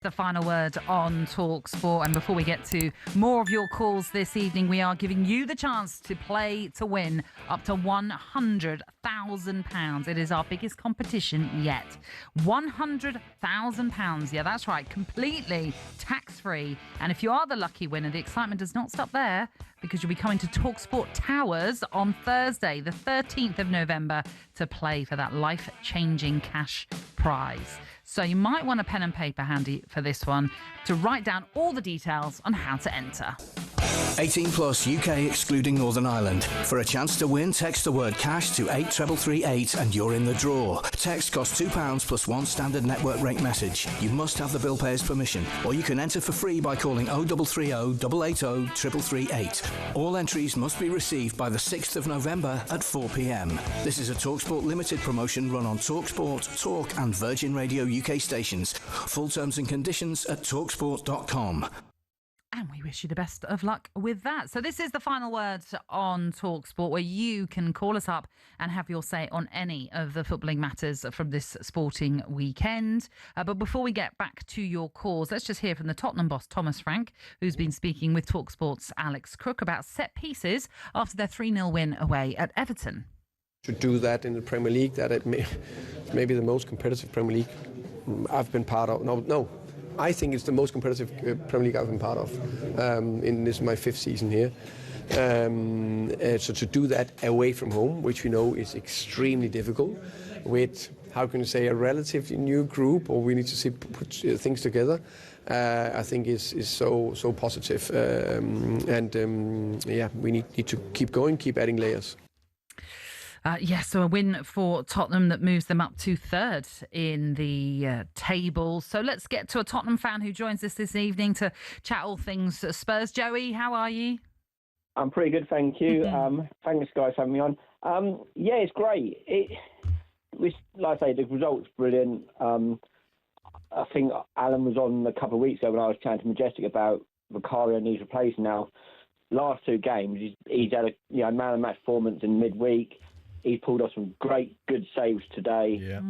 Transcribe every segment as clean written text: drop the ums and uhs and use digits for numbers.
The final word on talkSPORT. And before we get to more of your calls this evening, we are giving you the chance to play to win up to £100,000. It is our biggest competition yet. £100,000. Yeah, that's right. Completely tax-free. And if you are the lucky winner, the excitement does not stop there, because you'll be coming to talkSPORT Towers on Thursday, the 13th of November, to play for that life-changing cash prize. So you might want a pen and paper handy for this one to write down all the details on how to enter. 18 plus, UK excluding Northern Ireland. For a chance to win, text the word cash to 83338 and you're in the draw. Text costs £2 plus one standard network rate message. You must have the bill payer's permission, or you can enter for free by calling 0330 880 3338. All entries must be received by the 6th of November at 4 p.m. This is a TalkSPORT limited promotion run on TalkSPORT, Talk and Virgin Radio UK stations. Full terms and conditions at talksport.com. And we wish you the best of luck with that. So this is the final word on talkSPORT, where you can call us up and have your say on any of the footballing matters from this sporting weekend. But before we get back to your calls, let's just hear from the Tottenham boss, Thomas Frank, who's been speaking with talkSPORT's Alex Crook about set pieces after their 3-0 win away at Everton. To do that in the Premier League, that it may be the most competitive Premier League I've been part of. No. I think it's the most competitive Premier League I've been part of in this my 5th season here. So to do that away from home, which we know is extremely difficult, with, how can you say, a relatively new group, or we need to put things together, I think is so positive. We need to keep going, keep adding layers. So a win for Tottenham that moves them up to 3rd in the table. So let's get to a Tottenham fan who joins us this evening to chat all things Spurs. Joey, how are you? I'm pretty good, thank you. Thanks, guys, for having me on. It's great. Like I say, the result's brilliant. I think Alan was on a couple of weeks ago when I was chatting to Majestic about Vicario needs replacing. Now, last 2 games, he's had a man of match performance in midweek. He's pulled off some good saves today. Yeah.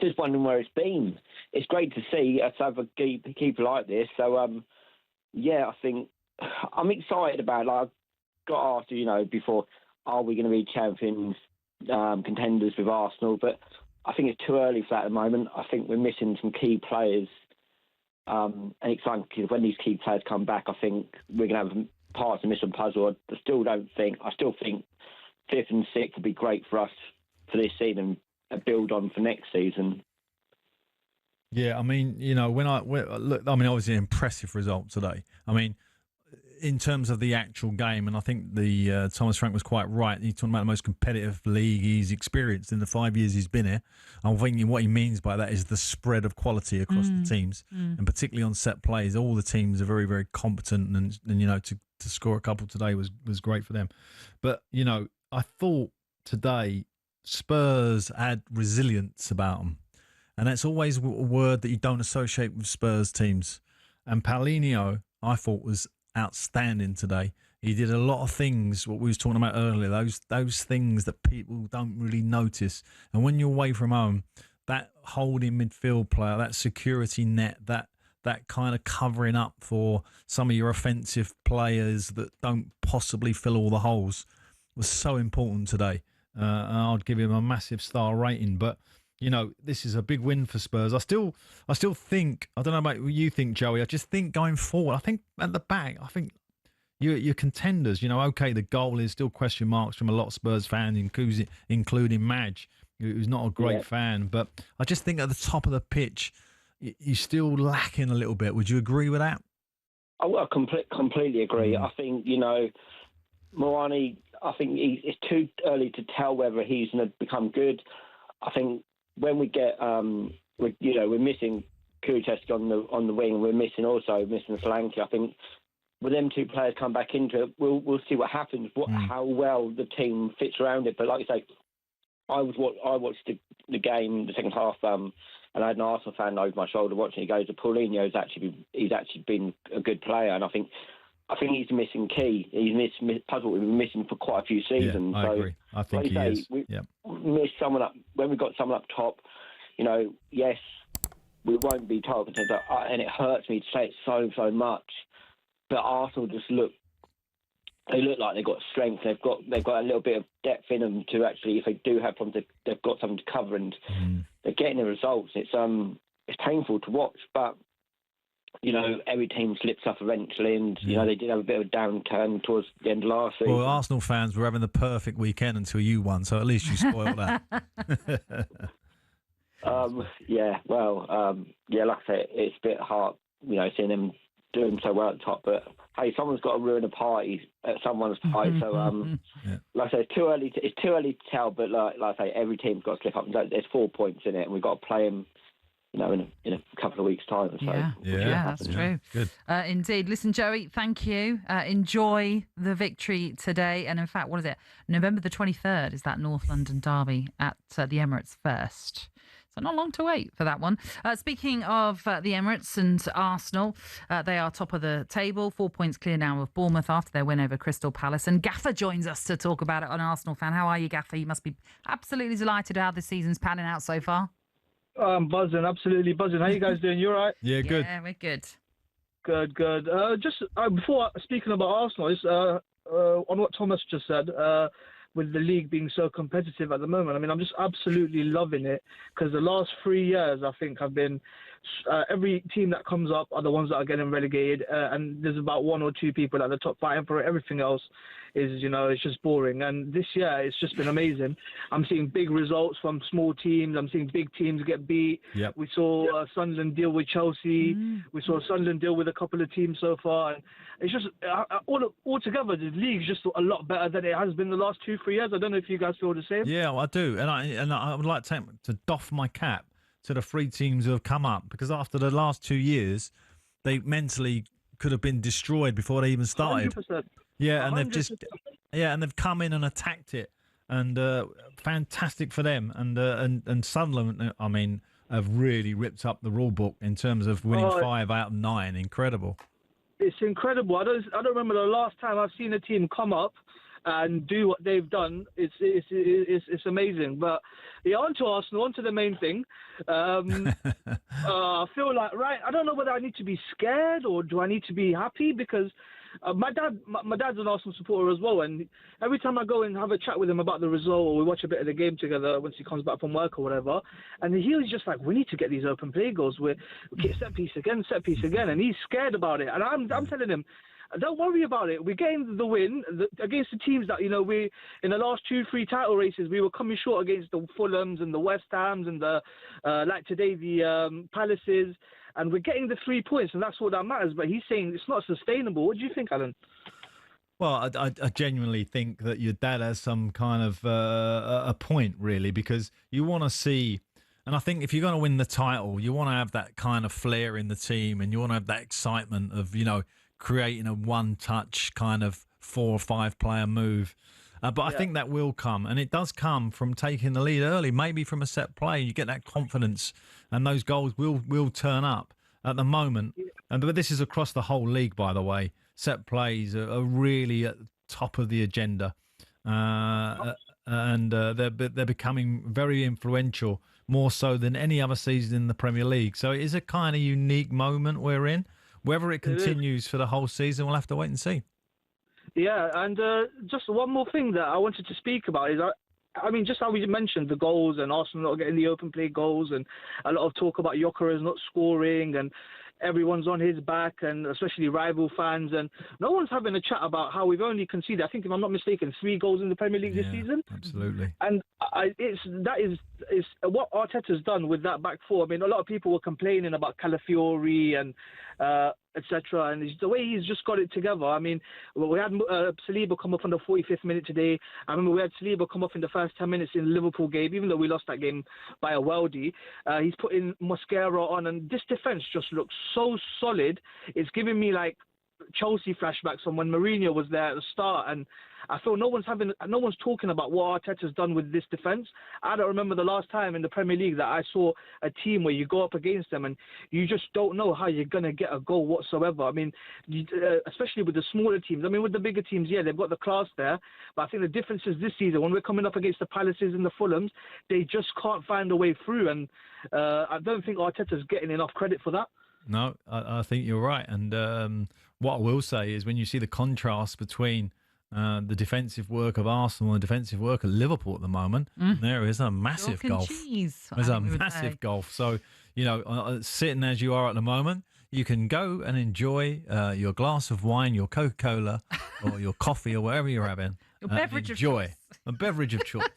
Just wondering where it's been. It's great to see us have a keeper like this. So, I think I'm excited about it. Like, I got asked, before, are we going to be champions, contenders with Arsenal? But I think it's too early for that at the moment. I think we're missing some key players. And it's like, when these key players come back, I think we're going to have parts of the missing puzzle. I still think 5th and 6th would be great for us for this season and build on for next season. Yeah, I mean, obviously impressive result today. I mean, in terms of the actual game, and I think the Thomas Frank was quite right. He's talking about the most competitive league he's experienced in the 5 years he's been here. I'm thinking what he means by that is the spread of quality across the teams, and particularly on set plays. All the teams are very, very competent, and to score a couple today was great for them. But I thought today Spurs had resilience about them, and that's always a word that you don't associate with Spurs teams. And Palhinha, I thought, was outstanding today. He did a lot of things, what we was talking about earlier, those things that people don't really notice. And when you're away from home, that holding midfield player, that security net, that kind of covering up for some of your offensive players that don't possibly fill all the holes, was so important today. And I'd give him a massive star rating. But this is a big win for Spurs. I still think, I don't know about what you think, Joey. I just think going forward, I think at the back, I think you're contenders. Okay, the goal is still question marks from a lot of Spurs fans, including Madge, who's not a great fan. But I just think at the top of the pitch, you're still lacking a little bit. Would you agree with that? I completely agree. I think, Moani, I think it's too early to tell whether he's going to become good. I think when we get, we're missing Kulusevski on the wing. We're missing Solanke. I think when them 2 players come back into it, we'll see what happens. How well the team fits around it. But like you say, I watched the game, the second half, and I had an Arsenal fan over my shoulder watching. He goes, "Paulinho he's actually been a good player," and I think he's the missing key. He's missed puzzle we've been missing for quite a few seasons. I agree. I think like he is. We missed someone up when we got someone up top. Yes, we won't be title contenders, and it hurts me to say it so much. But Arsenal just look like they've got strength. They've got a little bit of depth in them to actually, if they do have problems, they've got something to cover, and they're getting the results. It's painful to watch, but every team slips up eventually, and they did have a bit of a downturn towards the end of last season. Well, Arsenal fans were having the perfect weekend until you won, so at least you spoiled that. Like I say, it's a bit hard, seeing them doing so well at the top, but hey, someone's got to ruin a party at someone's party. So, like I say, it's too early to tell. But like I say, every team's got to slip up. There's 4 points in it, and we've got to play them, in a couple of weeks' time. So that's true. Good. Indeed. Listen, Joey, thank you. Enjoy the victory today, and in fact, what is it? November the 23rd is that North London derby at the Emirates first. So not long to wait for that one. Speaking of the Emirates and Arsenal, they are top of the table, 4 points clear now of Bournemouth after their win over Crystal Palace. And Gaffer joins us to talk about it, an Arsenal fan. How are you, Gaffer? You must be absolutely delighted how this season's panning out so far. I'm buzzing, absolutely buzzing. How you guys doing? You all right? Yeah, good. Yeah, we're good. Good. Before speaking about Arsenal, on what Thomas just said, with the league being so competitive at the moment. I mean, I'm just absolutely loving it, because the last 3 years, I think, have been every team that comes up are the ones that are getting relegated, and there's about 1 or 2 people at the top fighting for it. Everything else is, it's just boring. And this year, it's just been amazing. I'm seeing big results from small teams. I'm seeing big teams get beat. Yep. We saw Sunderland deal with Chelsea. We saw Sunderland deal with a couple of teams so far. And it's just, altogether, the league's just a lot better than it has been the last 2-3 years. I don't know if you guys feel the same. Yeah, well, I do. And I would like to doff my cap to the 3 teams who have come up, because after the last 2 years, they mentally could have been destroyed before they even started. 100%. Yeah, and 100%. they've come in and attacked it, and fantastic for them. And Sunderland, I mean, have really ripped up the rule book in terms of winning 5 out of 9. Incredible. It's incredible. I don't remember the last time I've seen a team come up and do what they've done. It's amazing. But yeah, on to Arsenal, on to the main thing. I feel like, I don't know whether I need to be scared or do I need to be happy, because my dad's an Arsenal supporter as well, and every time I go and have a chat with him about the result, or we watch a bit of the game together once he comes back from work or whatever, and he was just like, we need to get these open play goals. We get set piece again, and he's scared about it. And I'm telling him, don't worry about it. We're getting the win against the teams that, we, in the last 2-3 title races, we were coming short against the Fulhams and the West Hams and like today, the Palaces. And we're getting the 3 points, and that's what that matters. But he's saying it's not sustainable. What do you think, Alan? Well, I genuinely think that your dad has some kind of a point, really, because you want to see, and I think if you're going to win the title, you want to have that kind of flair in the team, and you want to have that excitement of, creating a one-touch kind of 4 or 5 player move. But I think that will come, and it does come from taking the lead early, maybe from a set play. You get that confidence, and those goals will turn up at the moment. But this is across the whole league, by the way. Set plays are really at the top of the agenda, and they're becoming very influential, more so than any other season in the Premier League. So it is a kind of unique moment we're in. Whether it continues for the whole season, we'll have to wait and see. Yeah, and just one more thing that I wanted to speak about is, I mean, just how we mentioned the goals and Arsenal not getting the open play goals, and a lot of talk about Gyökeres not scoring, and everyone's on his back, and especially rival fans, and no one's having a chat about how we've only conceded, I think, if I'm not mistaken, 3 goals in the Premier League this season. Absolutely. And that is what Arteta's done with that back 4. I mean, a lot of people were complaining about Calafiori and etc. And the way he's just got it together. I mean, we had Saliba come off on the 45th minute today. I remember we had Saliba come off in the first 10 minutes in the Liverpool game, even though we lost that game by a worldie. He's putting Mosquera on, and this defence just looks so solid. It's giving me like Chelsea flashbacks from when Mourinho was there at the start, and I feel no one's talking about what Arteta's done with this defence. I don't remember the last time in the Premier League that I saw a team where you go up against them and you just don't know how you're going to get a goal whatsoever. I mean, especially with the smaller teams. I mean, with the bigger teams, yeah, they've got the class there, but I think the difference is this season, when we're coming up against the Palaces and the Fulhams, they just can't find a way through, and I don't think Arteta's getting enough credit for that. No, I think you're right. And what I will say is when you see the contrast between the defensive work of Arsenal and the defensive work of Liverpool at the moment, there is a massive gulf. There's a massive gulf. So, sitting as you are at the moment, you can go and enjoy your glass of wine, your Coca-Cola, or your coffee, or whatever you're having. Your beverage of choice. choice. A beverage of choice.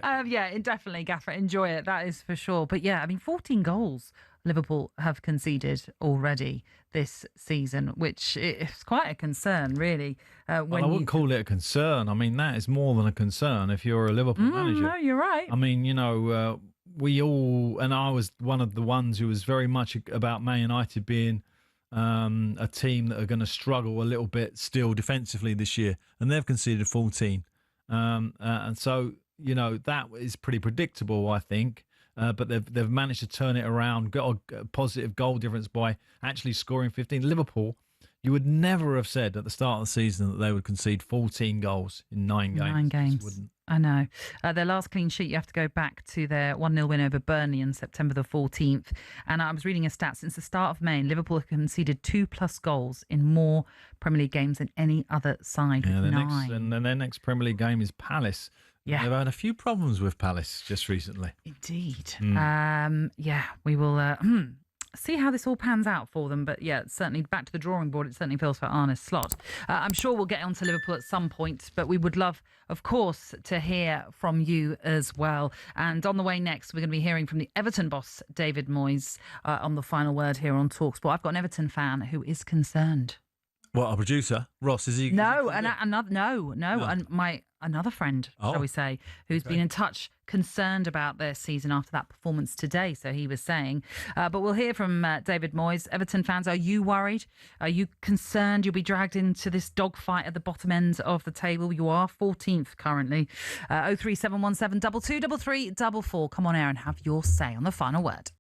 Yeah, definitely, Gaffer. Enjoy it. That is for sure. But yeah, I mean, 14 goals Liverpool have conceded already this season, which is quite a concern, really. Well, I wouldn't call it a concern. I mean, that is more than a concern if you're a Liverpool manager. No, you're right. I mean, we all, and I was one of the ones who was very much about Man United being a team that are going to struggle a little bit still defensively this year, and they've conceded 14. And so, that is pretty predictable, I think. But they've managed to turn it around, got a positive goal difference by actually scoring 15. Liverpool, you would never have said at the start of the season that they would concede 14 goals in 9 games. 9 games. I know. Their last clean sheet, you have to go back to their 1-0 win over Burnley on September the 14th. And I was reading a stat. Since the start of May, Liverpool have conceded 2+ goals in more Premier League games than any other side. Yeah, with 9. their next Premier League game is Palace. Yeah. They've had a few problems with Palace just recently. Indeed. Yeah, we will see how this all pans out for them. But yeah, certainly back to the drawing board, it certainly feels for Arne Slot. I'm sure we'll get on to Liverpool at some point, but we would love, of course, to hear from you as well. And on the way next, we're going to be hearing from the Everton boss, David Moyes, on the final word here on talkSPORT. I've got an Everton fan who is concerned. What, a producer? Ross, is he? No, and another friend, shall we say, who's been in touch, concerned about their season after that performance today, so he was saying. But we'll hear from David Moyes. Everton fans, are you worried? Are you concerned you'll be dragged into this dogfight at the bottom end of the table? You are 14th currently. 03717 2233 44. Come on air and have your say on the final word.